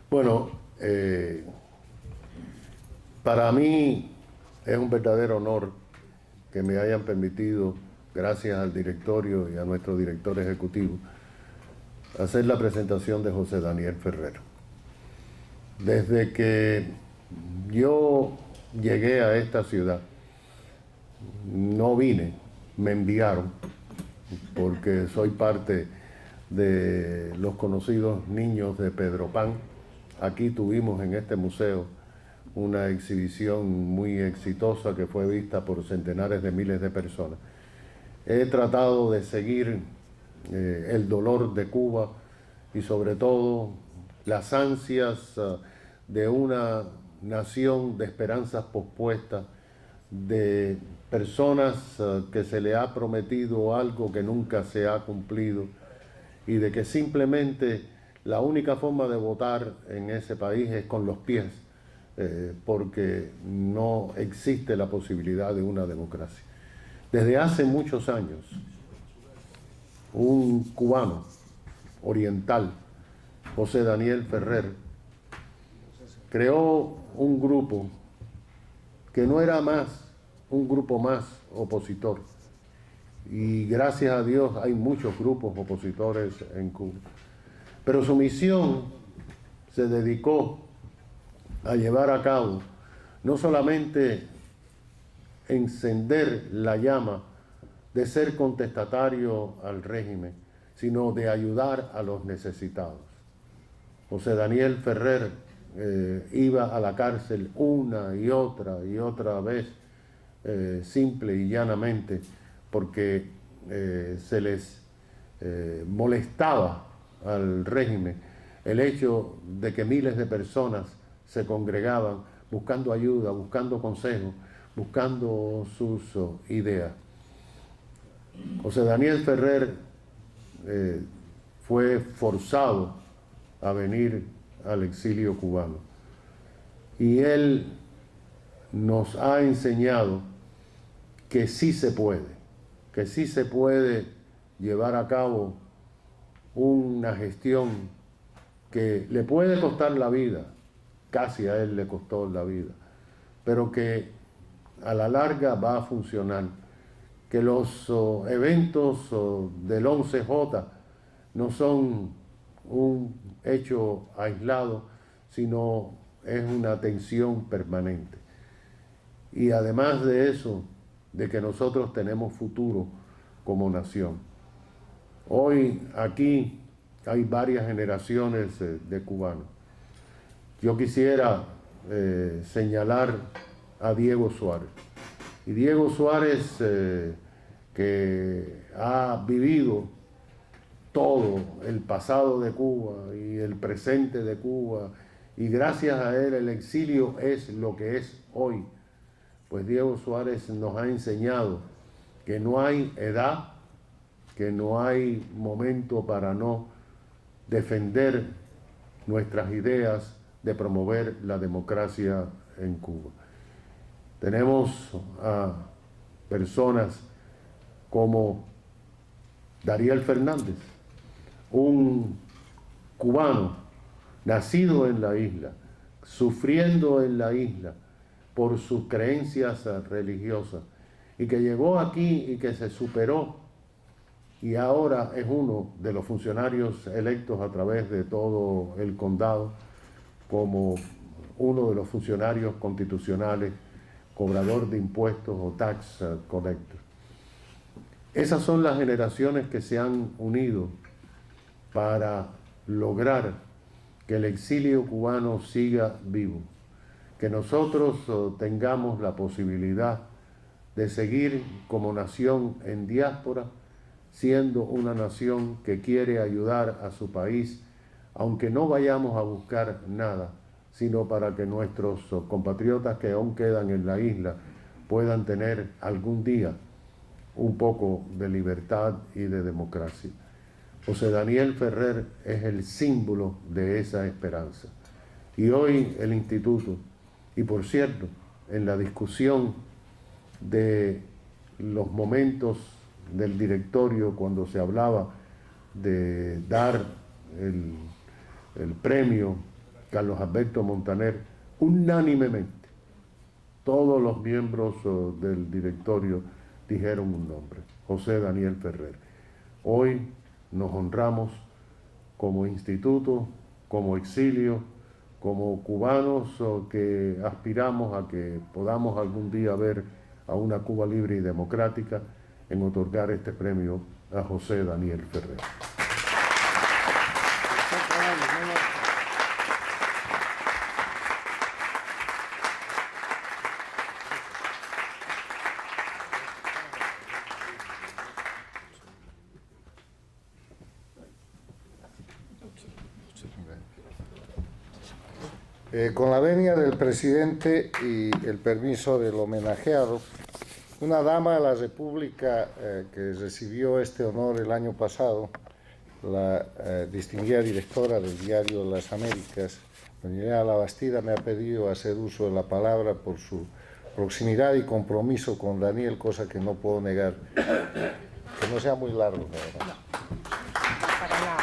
Bueno, para mí es un verdadero honor que me hayan permitido, gracias al directorio y a nuestro director ejecutivo, hacer la presentación de José Daniel Ferrer. Desde que yo llegué a esta ciudad, no vine, me enviaron, porque soy parte de los conocidos niños de Pedro Pan. Aquí tuvimos en este museo una exhibición muy exitosa que fue vista por centenares de miles de personas. He tratado de seguir el dolor de Cuba y sobre todo las ansias de una nación de esperanzas pospuestas, de personas que se le ha prometido algo que nunca se ha cumplido y de que simplemente la única forma de votar en ese país es con los pies, porque no existe la posibilidad de una democracia. Desde hace muchos años, un cubano oriental, José Daniel Ferrer, creó un grupo que no era más un grupo más opositor. Y gracias a Dios hay muchos grupos opositores en Cuba. Pero su misión se dedicó a llevar a cabo no solamente encender la llama de ser contestatario al régimen, sino de ayudar a los necesitados. José Daniel Ferrer iba a la cárcel una y otra vez, simple y llanamente, porque se les molestaba al régimen el hecho de que miles de personas se congregaban buscando ayuda, buscando consejos, buscando sus ideas. José Daniel Ferrer fue forzado a venir al exilio cubano y él nos ha enseñado que sí se puede llevar a cabo una gestión que le puede costar la vida, casi a él le costó la vida, pero que a la larga va a funcionar, que los eventos del 11J no son un hecho aislado, sino es una tensión permanente. Y además de eso, de que nosotros tenemos futuro como nación. Hoy aquí hay varias generaciones de cubanos. Yo quisiera señalar a Diego Suárez. Y Diego Suárez, que ha vivido todo el pasado de Cuba y el presente de Cuba, y gracias a él el exilio es lo que es hoy. Pues Diego Suárez nos ha enseñado que no hay edad, que no hay momento para no defender nuestras ideas de promover la democracia en Cuba. Tenemos a personas como Dariel Fernández, un cubano nacido en la isla, sufriendo en la isla por sus creencias religiosas, y que llegó aquí y que se superó, y ahora es uno de los funcionarios electos a través de todo el condado como uno de los funcionarios constitucionales, cobrador de impuestos o tax collector. Esas son las generaciones que se han unido para lograr que el exilio cubano siga vivo, que nosotros tengamos la posibilidad de seguir como nación en diáspora, siendo una nación que quiere ayudar a su país, aunque no vayamos a buscar nada, sino para que nuestros compatriotas que aún quedan en la isla puedan tener algún día un poco de libertad y de democracia. José Daniel Ferrer es el símbolo de esa esperanza. Y hoy el instituto, y por cierto, en la discusión de los momentos del directorio cuando se hablaba de dar el premio Carlos Alberto Montaner, unánimemente, todos los miembros del directorio dijeron un nombre: José Daniel Ferrer. Hoy nos honramos como instituto, como exilio, como cubanos que aspiramos a que podamos algún día ver a una Cuba libre y democrática, en otorgar este premio a José Daniel Ferrer. Con la venia del presidente y el permiso del homenajeado, una dama de la República que recibió este honor el año pasado, la distinguida directora del diario Las Américas, doña Elena Labastida, me ha pedido hacer uso de la palabra por su proximidad y compromiso con Daniel, cosa que no puedo negar. Que no sea muy largo, la verdad. No, para nada.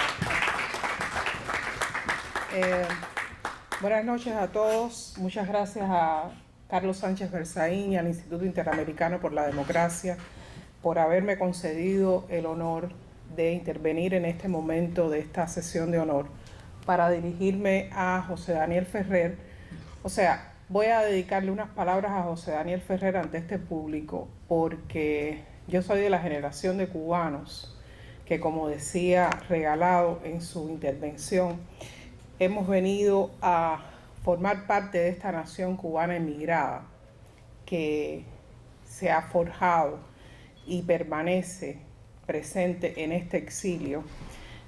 Buenas noches a todos. Muchas gracias a Carlos Sánchez Berzaín y al Instituto Interamericano por la Democracia por haberme concedido el honor de intervenir en este momento de esta sesión de honor para dirigirme a José Daniel Ferrer. O sea, voy a dedicarle unas palabras a José Daniel Ferrer ante este público porque yo soy de la generación de cubanos que, como decía Regalado en su intervención, hemos venido a formar parte de esta nación cubana emigrada que se ha forjado y permanece presente en este exilio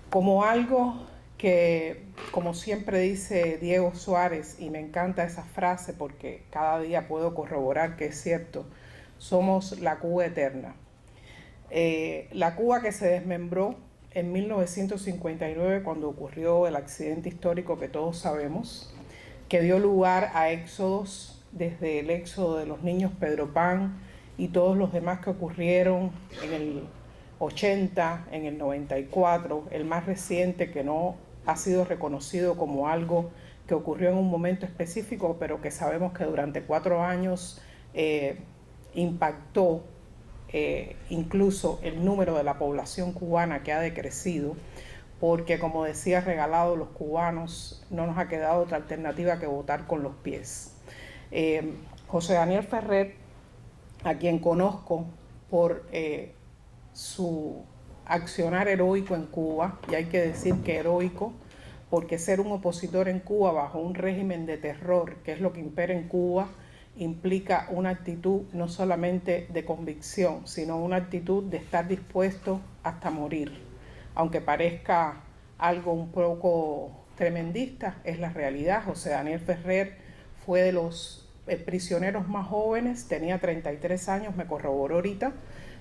como algo que, como siempre dice Diego Suárez, y me encanta esa frase porque cada día puedo corroborar que es cierto, somos la Cuba eterna. La Cuba que se desmembró en 1959 cuando ocurrió el accidente histórico que todos sabemos, que dio lugar a éxodos, desde el éxodo de los niños Pedro Pan y todos los demás que ocurrieron en el 80, en el 94, el más reciente que no ha sido reconocido como algo que ocurrió en un momento específico, pero que sabemos que durante 4 años impactó incluso el número de la población cubana, que ha decrecido, porque, como decía Regalado, los cubanos no nos ha quedado otra alternativa que votar con los pies. José Daniel Ferrer, a quien conozco por su accionar heroico en Cuba, y hay que decir que heroico, porque ser un opositor en Cuba bajo un régimen de terror, que es lo que impera en Cuba, implica una actitud no solamente de convicción, sino una actitud de estar dispuesto hasta morir. Aunque parezca algo un poco tremendista, es la realidad. José Daniel Ferrer fue de los prisioneros más jóvenes, tenía 33 años, me corroboró ahorita,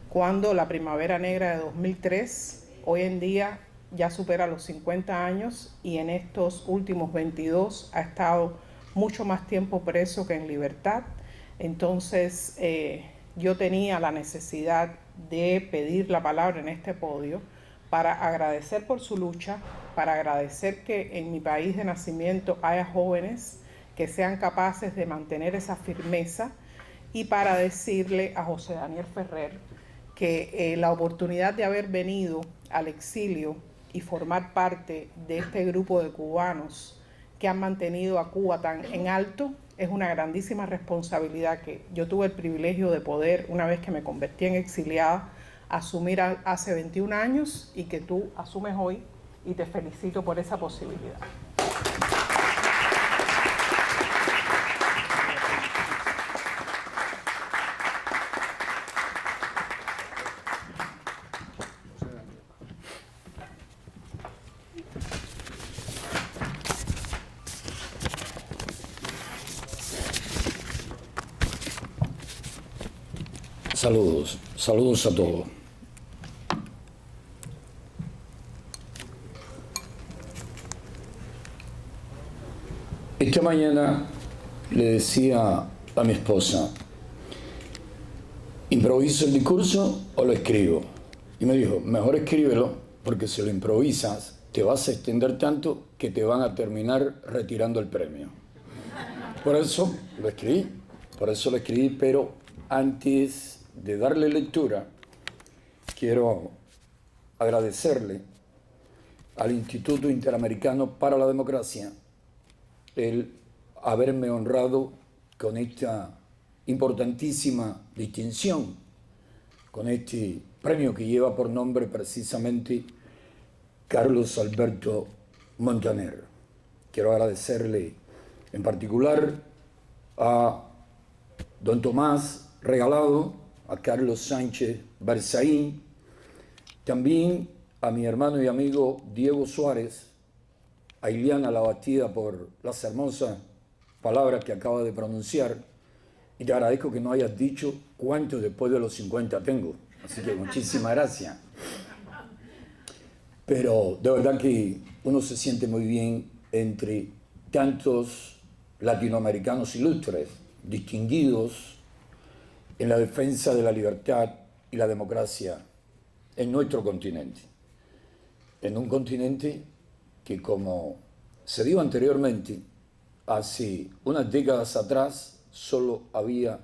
cuando la Primavera Negra de 2003, hoy en día ya supera los 50 años y en estos últimos 22 ha estado mucho más tiempo preso que en libertad. Entonces yo tenía la necesidad de pedir la palabra en este podio para agradecer por su lucha, para agradecer que en mi país de nacimiento haya jóvenes que sean capaces de mantener esa firmeza, y para decirle a José Daniel Ferrer que la oportunidad de haber venido al exilio y formar parte de este grupo de cubanos que han mantenido a Cuba tan en alto es una grandísima responsabilidad que yo tuve el privilegio de poder, una vez que me convertí en exiliada, asumir hace 21 años y que tú asumes hoy, y te felicito por esa posibilidad. Saludos a todos. Esta mañana le decía a mi esposa, ¿improviso el discurso o lo escribo? Y me dijo, mejor escríbelo, porque si lo improvisas te vas a extender tanto que te van a terminar retirando el premio. Por eso lo escribí, pero antes de darle lectura, quiero agradecerle al Instituto Interamericano para la Democracia el haberme honrado con esta importantísima distinción, con este premio que lleva por nombre precisamente Carlos Alberto Montaner. Quiero agradecerle en particular a don Tomás Regalado, a Carlos Sánchez Berzaín, también a mi hermano y amigo Diego Suárez, a Ileana Labastida por las hermosas palabras que acaba de pronunciar, y te agradezco que no hayas dicho cuánto después de los 50 tengo, así que muchísimas gracias. Pero de verdad que uno se siente muy bien entre tantos latinoamericanos ilustres, distinguidos en la defensa de la libertad y la democracia en nuestro continente. En un continente que, como se dijo anteriormente, hace unas décadas atrás solo había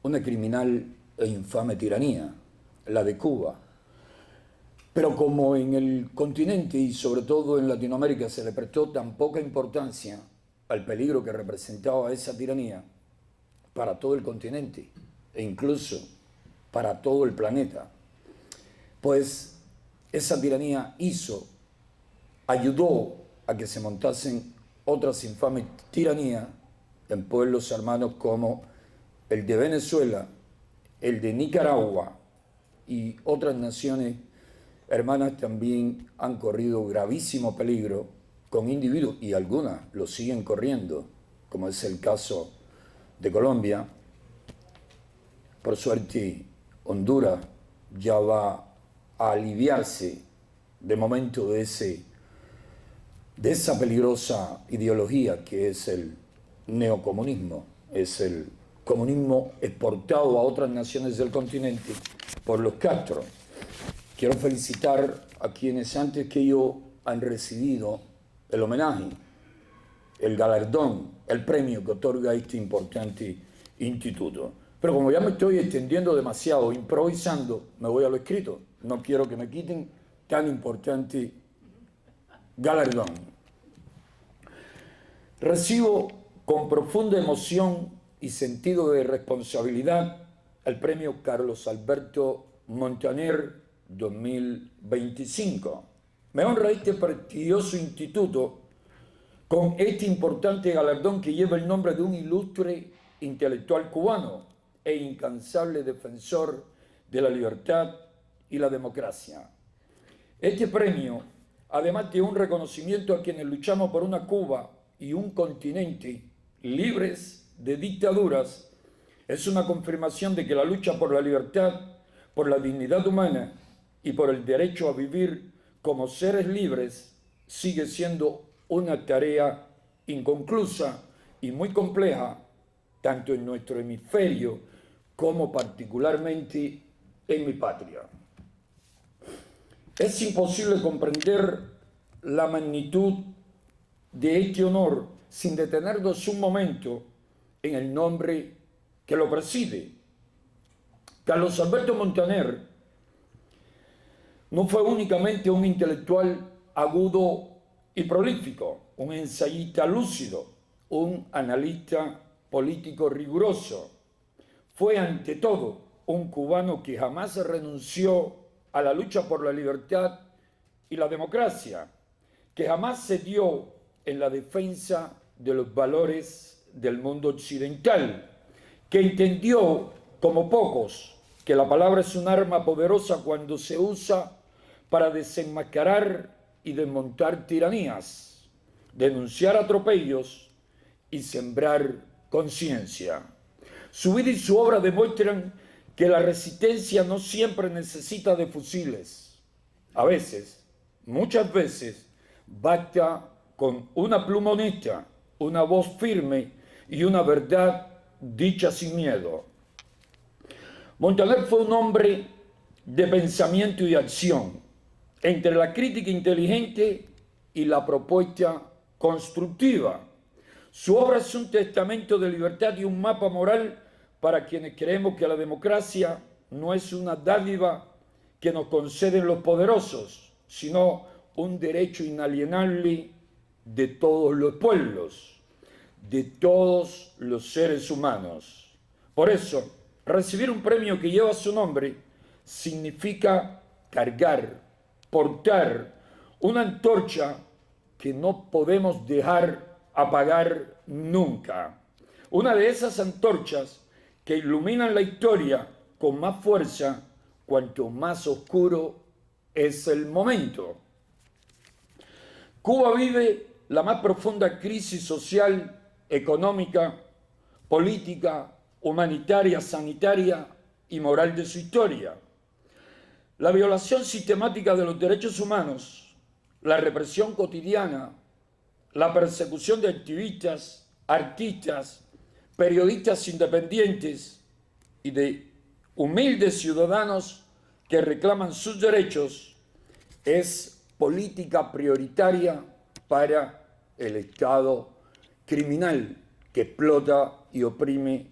una criminal e infame tiranía, la de Cuba. Pero como en el continente y sobre todo en Latinoamérica se le prestó tan poca importancia al peligro que representaba esa tiranía para todo el continente e incluso para todo el planeta, pues esa tiranía ayudó a que se montasen otras infames tiranías en pueblos hermanos como el de Venezuela, el de Nicaragua y otras naciones hermanas también han corrido gravísimo peligro con individuos, y algunas lo siguen corriendo, como es el caso de Colombia. Por suerte, Honduras ya va a aliviarse de momento de esa peligrosa ideología que es el neocomunismo, es el comunismo exportado a otras naciones del continente por los Castro. Quiero felicitar a quienes antes que yo han recibido el homenaje, el galardón, el premio que otorga este importante instituto. Pero como ya me estoy extendiendo demasiado, improvisando, me voy a lo escrito. No quiero que me quiten tan importante galardón. Recibo con profunda emoción y sentido de responsabilidad el premio Carlos Alberto Montaner 2025. Me honra este prestigioso instituto con este importante galardón que lleva el nombre de un ilustre intelectual cubano e incansable defensor de la libertad y la democracia. Este premio, además de un reconocimiento a quienes luchamos por una Cuba y un continente libres de dictaduras, es una confirmación de que la lucha por la libertad, por la dignidad humana y por el derecho a vivir como seres libres sigue siendo una tarea inconclusa y muy compleja, tanto en nuestro hemisferio como particularmente en mi patria. Es imposible comprender la magnitud de este honor sin detenernos un momento en el nombre que lo preside. Carlos Alberto Montaner no fue únicamente un intelectual agudo y prolífico, un ensayista lúcido, un analista político riguroso. Fue ante todo un cubano que jamás renunció a la lucha por la libertad y la democracia, que jamás cedió en la defensa de los valores del mundo occidental, que entendió, como pocos, que la palabra es un arma poderosa cuando se usa para desenmascarar y desmontar tiranías, denunciar atropellos y sembrar conciencia. Su vida y su obra demuestran que la resistencia no siempre necesita de fusiles. A veces, muchas veces, basta con una pluma honesta, una voz firme y una verdad dicha sin miedo. Montaner fue un hombre de pensamiento y de acción. entre la crítica inteligente y la propuesta constructiva. Su obra es un testamento de libertad y un mapa moral para quienes creemos que la democracia no es una dádiva que nos conceden los poderosos, sino un derecho inalienable de todos los pueblos, de todos los seres humanos. Por eso, recibir un premio que lleva su nombre significa cargar, portar una antorcha que no podemos dejar apagar nunca. Una de esas antorchas que iluminan la historia con más fuerza cuanto más oscuro es el momento. Cuba vive la más profunda crisis social, económica, política, humanitaria, sanitaria y moral de su historia. La violación sistemática de los derechos humanos, la represión cotidiana, la persecución de activistas, artistas, periodistas independientes y de humildes ciudadanos que reclaman sus derechos es política prioritaria para el Estado criminal que explota y oprime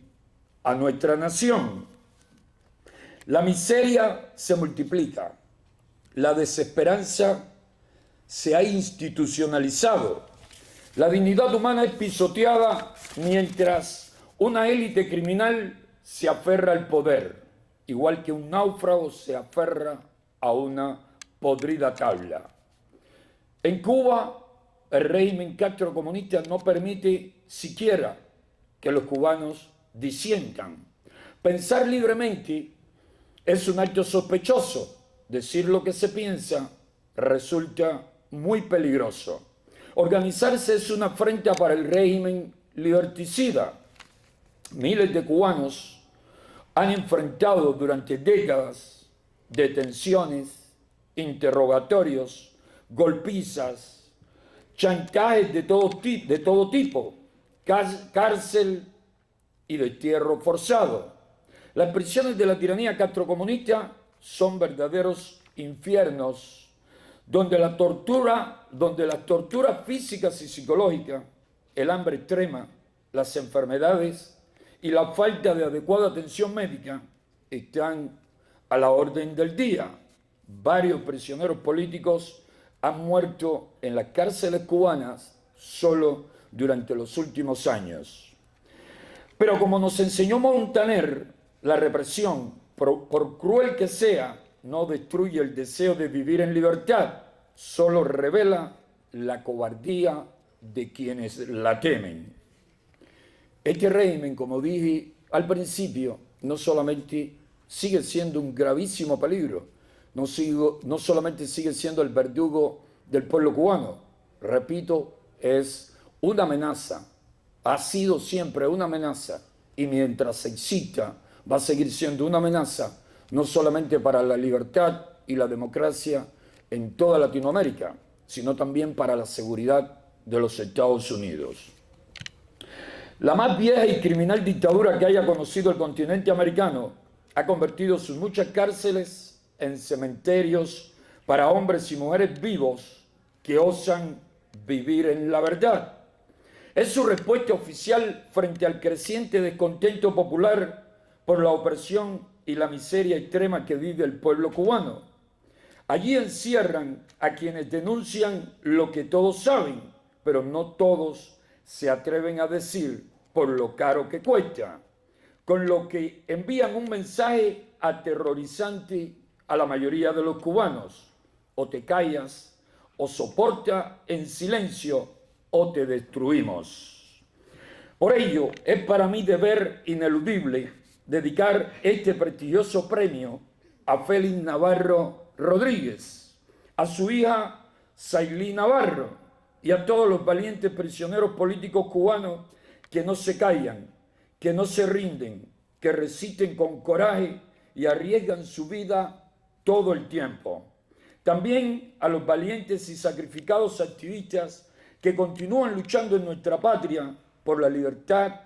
a nuestra nación. La miseria se multiplica, la desesperanza se ha institucionalizado, la dignidad humana es pisoteada mientras una élite criminal se aferra al poder, igual que un náufrago se aferra a una podrida tabla. En Cuba, el régimen castrocomunista no permite siquiera que los cubanos disientan. Pensar libremente es un acto sospechoso. Decir lo que se piensa resulta muy peligroso. Organizarse es una afrenta para el régimen liberticida. Miles de cubanos han enfrentado durante décadas detenciones, interrogatorios, golpizas, chantajes de todo tipo, cárcel y destierro forzado. Las prisiones de la tiranía castrocomunista son verdaderos infiernos donde las torturas físicas y psicológicas, el hambre extrema, las enfermedades y la falta de adecuada atención médica están a la orden del día. Varios prisioneros políticos han muerto en las cárceles cubanas solo durante los últimos años. Pero como nos enseñó Montaner, la represión, por cruel que sea, no destruye el deseo de vivir en libertad, solo revela la cobardía de quienes la temen. Este régimen, como dije al principio, no solamente sigue siendo un gravísimo peligro, no solamente sigue siendo el verdugo del pueblo cubano, repito, es una amenaza, ha sido siempre una amenaza y mientras exista va a seguir siendo una amenaza no solamente para la libertad y la democracia en toda Latinoamérica, sino también para la seguridad de los Estados Unidos. La más vieja y criminal dictadura que haya conocido el continente americano ha convertido sus muchas cárceles en cementerios para hombres y mujeres vivos que osan vivir en la verdad. Es su respuesta oficial frente al creciente descontento popular por la opresión y la miseria extrema que vive el pueblo cubano. Allí encierran a quienes denuncian lo que todos saben, pero no todos se atreven a decir por lo caro que cuesta, con lo que envían un mensaje aterrorizante a la mayoría de los cubanos: o te callas, o soporta en silencio, o te destruimos. Por ello, es para mí deber ineludible dedicar este prestigioso premio a Félix Navarro Rodríguez, a su hija Sailí Navarro y a todos los valientes prisioneros políticos cubanos que no se callan, que no se rinden, que resisten con coraje y arriesgan su vida todo el tiempo. También a los valientes y sacrificados activistas que continúan luchando en nuestra patria por la libertad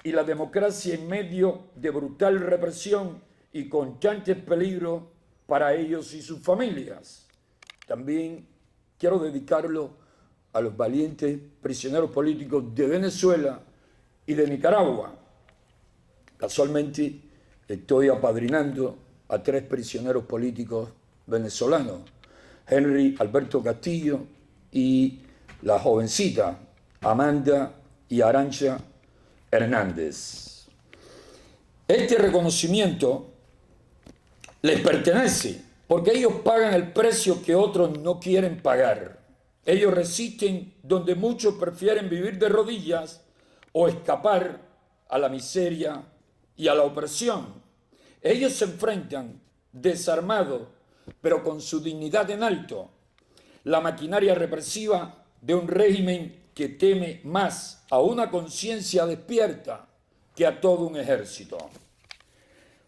y la democracia en medio de brutal represión y constantes peligros para ellos y sus familias. también quiero dedicarlo a los valientes prisioneros políticos de Venezuela y de Nicaragua. Casualmente estoy apadrinando a 3 prisioneros políticos venezolanos, Henry Alberto Castillo y la jovencita Amanda y Arancha Hernández. Este reconocimiento les pertenece porque ellos pagan el precio que otros no quieren pagar. Ellos resisten donde muchos prefieren vivir de rodillas o escapar a la miseria y a la opresión. Ellos se enfrentan desarmados, pero con su dignidad en alto, la maquinaria represiva de un régimen que teme más a una conciencia despierta que a todo un ejército.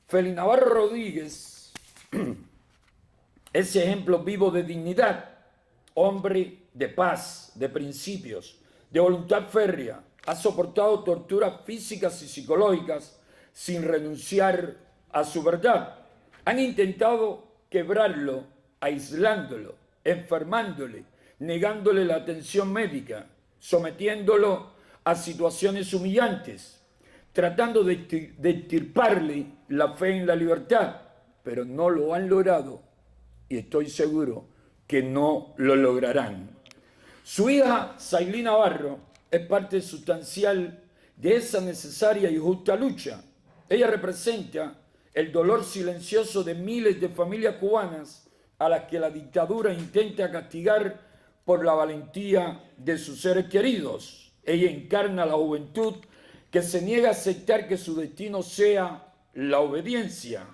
Félix Navarro Rodríguez es ejemplo vivo de dignidad, hombre de paz, de principios, de voluntad férrea. Ha soportado torturas físicas y psicológicas sin renunciar a su verdad. Han intentado quebrarlo, aislándolo, enfermándole, negándole la atención médica, sometiéndolo a situaciones humillantes, tratando de extirparle la fe en la libertad, pero no lo han logrado y estoy seguro que no lo lograrán. Su hija, Sailí Navarro, es parte sustancial de esa necesaria y justa lucha. Ella representa el dolor silencioso de miles de familias cubanas a las que la dictadura intenta castigar por la valentía de sus seres queridos. Ella encarna la juventud que se niega a aceptar que su destino sea la obediencia.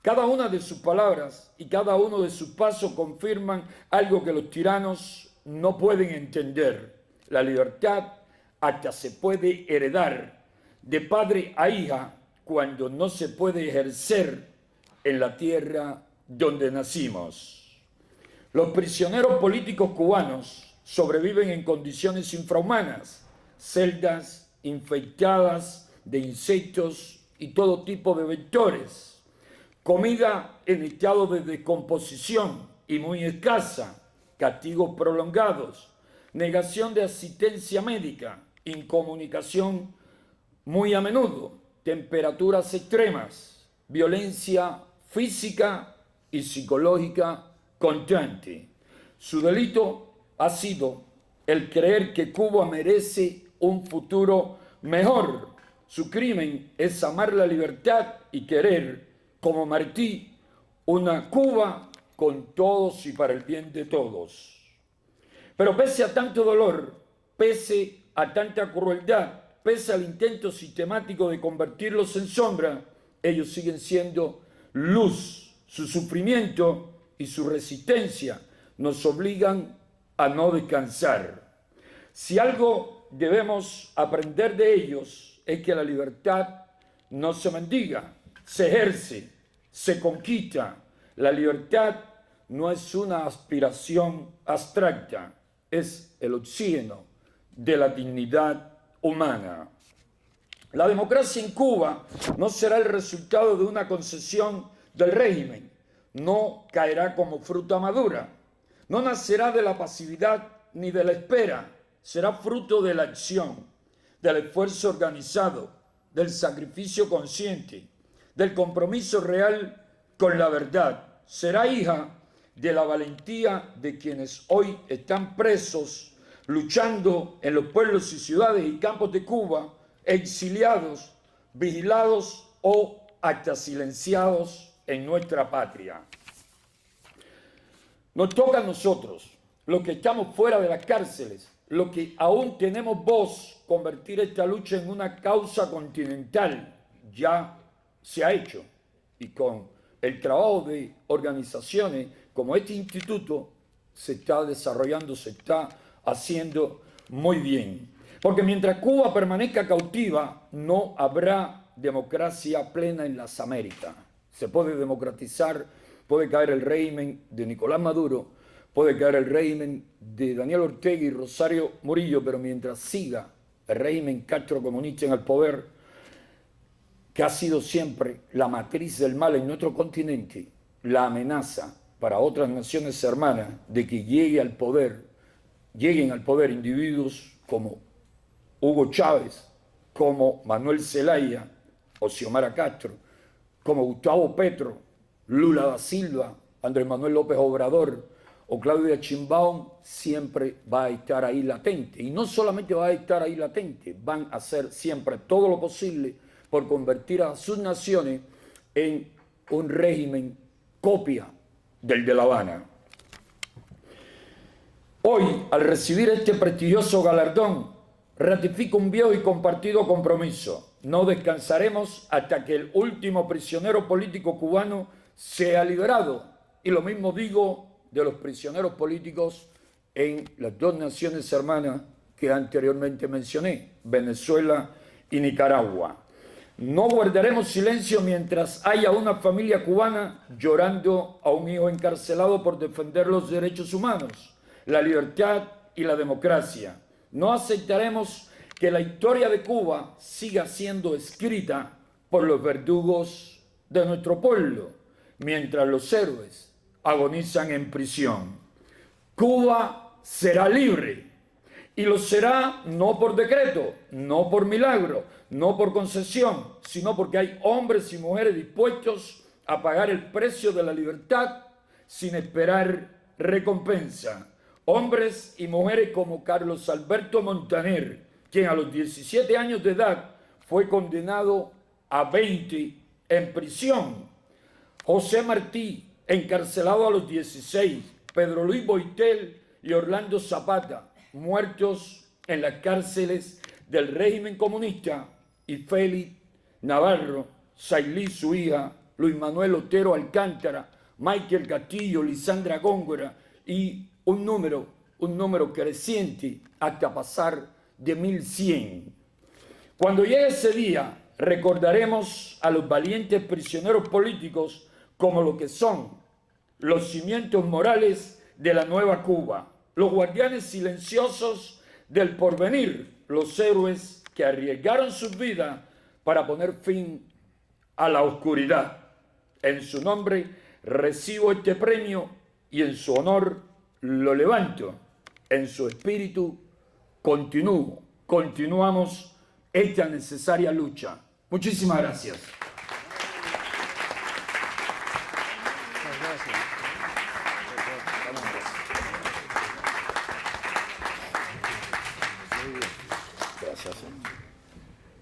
Cada una de sus palabras y cada uno de sus pasos confirman algo que los tiranos no pueden entender. La libertad hasta se puede heredar de padre a hija cuando no se puede ejercer en la tierra donde nacimos. Los prisioneros políticos cubanos sobreviven en condiciones infrahumanas, celdas infectadas de insectos y todo tipo de vectores, comida en estado de descomposición y muy escasa, castigos prolongados, negación de asistencia médica, incomunicación muy a menudo, temperaturas extremas, violencia física y psicológica constante. Su delito ha sido el creer que Cuba merece un futuro mejor. Su crimen es amar la libertad y querer, como Martí, una Cuba con todos y para el bien de todos. Pero pese a tanto dolor, pese a tanta crueldad, pese al intento sistemático de convertirlos en sombra, ellos siguen siendo luz. Su sufrimiento y su resistencia nos obligan a no descansar. Si algo debemos aprender de ellos es que la libertad no se mendiga, se ejerce, se conquista. La libertad no es una aspiración abstracta, es el oxígeno de la dignidad humana. La democracia en Cuba no será el resultado de una concesión del régimen, no caerá como fruta madura, no nacerá de la pasividad ni de la espera, será fruto de la acción, del esfuerzo organizado, del sacrificio consciente, del compromiso real con la verdad. Será hija de la valentía de quienes hoy están presos, luchando en los pueblos y ciudades y campos de Cuba, exiliados, vigilados o hasta silenciados en nuestra patria. Nos toca a nosotros, los que estamos fuera de las cárceles, los que aún tenemos voz, convertir esta lucha en una causa continental. Ya se ha hecho, y con el trabajo de organizaciones como este instituto se está desarrollando, se está haciendo muy bien. Porque mientras Cuba permanezca cautiva, no habrá democracia plena en las Américas. Se puede democratizar, puede caer el régimen de Nicolás Maduro, puede caer el régimen de Daniel Ortega y Rosario Murillo, pero mientras siga el régimen castrocomunista en el poder, que ha sido siempre la matriz del mal en nuestro continente, la amenaza para otras naciones hermanas de que lleguen al poder individuos como Hugo Chávez, como Manuel Zelaya o Xiomara Castro, como Gustavo Petro, Lula da Silva, Andrés Manuel López Obrador o Claudia Sheinbaum, siempre va a estar ahí latente. Y no solamente va a estar ahí latente, van a hacer siempre todo lo posible por convertir a sus naciones en un régimen copia del de La Habana. Hoy, al recibir este prestigioso galardón, ratifico un viejo y compartido compromiso. No descansaremos hasta que el último prisionero político cubano sea liberado. Y lo mismo digo de los prisioneros políticos en las dos naciones hermanas que anteriormente mencioné, Venezuela y Nicaragua. No guardaremos silencio mientras haya una familia cubana llorando a un hijo encarcelado por defender los derechos humanos, la libertad y la democracia. No aceptaremos que la historia de Cuba siga siendo escrita por los verdugos de nuestro pueblo, mientras los héroes agonizan en prisión. Cuba será libre. Y lo será no por decreto, no por milagro, no por concesión, sino porque hay hombres y mujeres dispuestos a pagar el precio de la libertad sin esperar recompensa. Hombres y mujeres como Carlos Alberto Montaner, quien a los 17 años de edad fue condenado a 20 en prisión. José Martí, encarcelado a los 16. Pedro Luis Boitel y Orlando Zapata, muertos en las cárceles del régimen comunista, y Félix Navarro, Sailí, su hija, Luis Manuel Otero Alcántara, Michael Castillo, Lisandra Góngora y un número creciente hasta pasar de 1100. Cuando llegue ese día, recordaremos a los valientes prisioneros políticos como lo que son los cimientos morales de la nueva Cuba, los guardianes silenciosos del porvenir, los héroes que arriesgaron sus vidas para poner fin a la oscuridad. En su nombre recibo este premio y en su honor lo levanto. En su espíritu continuamos esta necesaria lucha. Muchísimas gracias.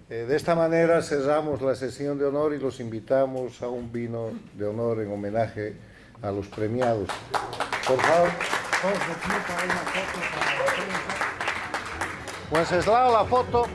De esta manera cerramos la sesión de honor y los invitamos a un vino de honor en homenaje a los premiados. Por favor. Wenceslao, la foto.